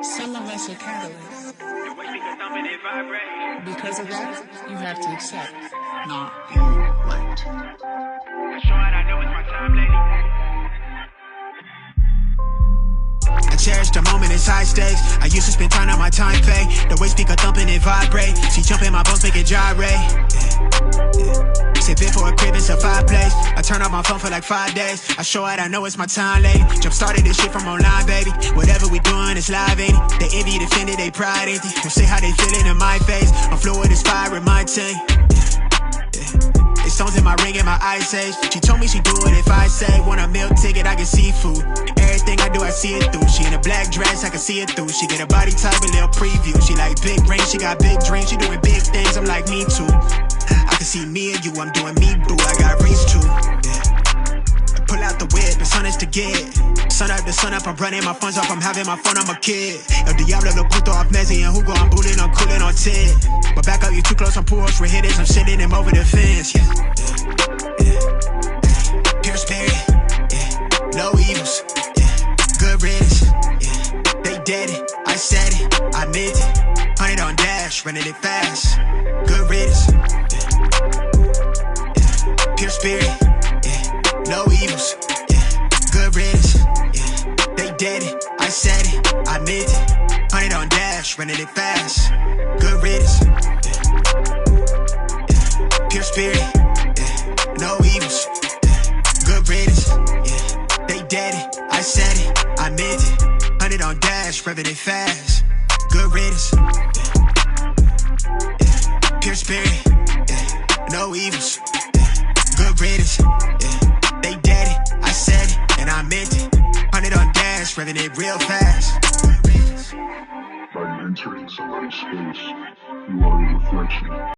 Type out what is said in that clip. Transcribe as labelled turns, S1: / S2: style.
S1: Some of us are catalysts. Because of that, you have to accept, not be late.
S2: I cherish the moment, it's high stakes. I used to spend time on my time pay. The way speaker thumping and vibrate. She jumping my bones, make it gyrate. Say bid for a crib, it's a fireplace. I turn off my phone for like 5 days. I show it, I know it's my time late. Jump started this shit from online, baby. Whatever we doing, it's live, ain't it? They envy, defended, they pride, ain't it? Don't say how they feeling in my face. I'm fluid, it's fire in my team. It's stones in my ring and my ice age. She told me she do it if I say. Want a meal ticket, I get seafood. Everything I do, I see it through. She in a black dress, I can see it through. She get a body type, a little preview. She like big rings, she got big dreams. She doing big things, I'm like me too. I can see me and you, I'm doing me boo. I got reach too. I pull out the whip, it's honest to get. Sun up to sun up, I'm running my funds off, I'm having my fun, I'm a kid. El Diablo, lo puto off Messi and Hugo, I'm booting, I'm cooling on Ted. But back up, you too close, I'm push with hitters, I'm sending him over the fence, yeah. Pure spirit, yeah. No evils, yeah. Good riddance, yeah. They did it, I said it, I meant it. 100 on dash, running it fast. Good riddance, yeah. Pure spirit, yeah. No evils, yeah. Good riddance, yeah. They did it, I said it, I meant it. 100 on dash, running it fast. Good riddance, yeah. Pure spirit, yeah. No evils, yeah. Good riddance, yeah. They did it, I said it, I meant it. 100 on dash, revving it fast. Good riddance, yeah. Pure spirit, yeah. No evils, yeah. Good riddance, yeah. They did it, I said it, and I meant it. 100 on dash, revving it real fast.
S3: By entering somebody's space, you are a reflection.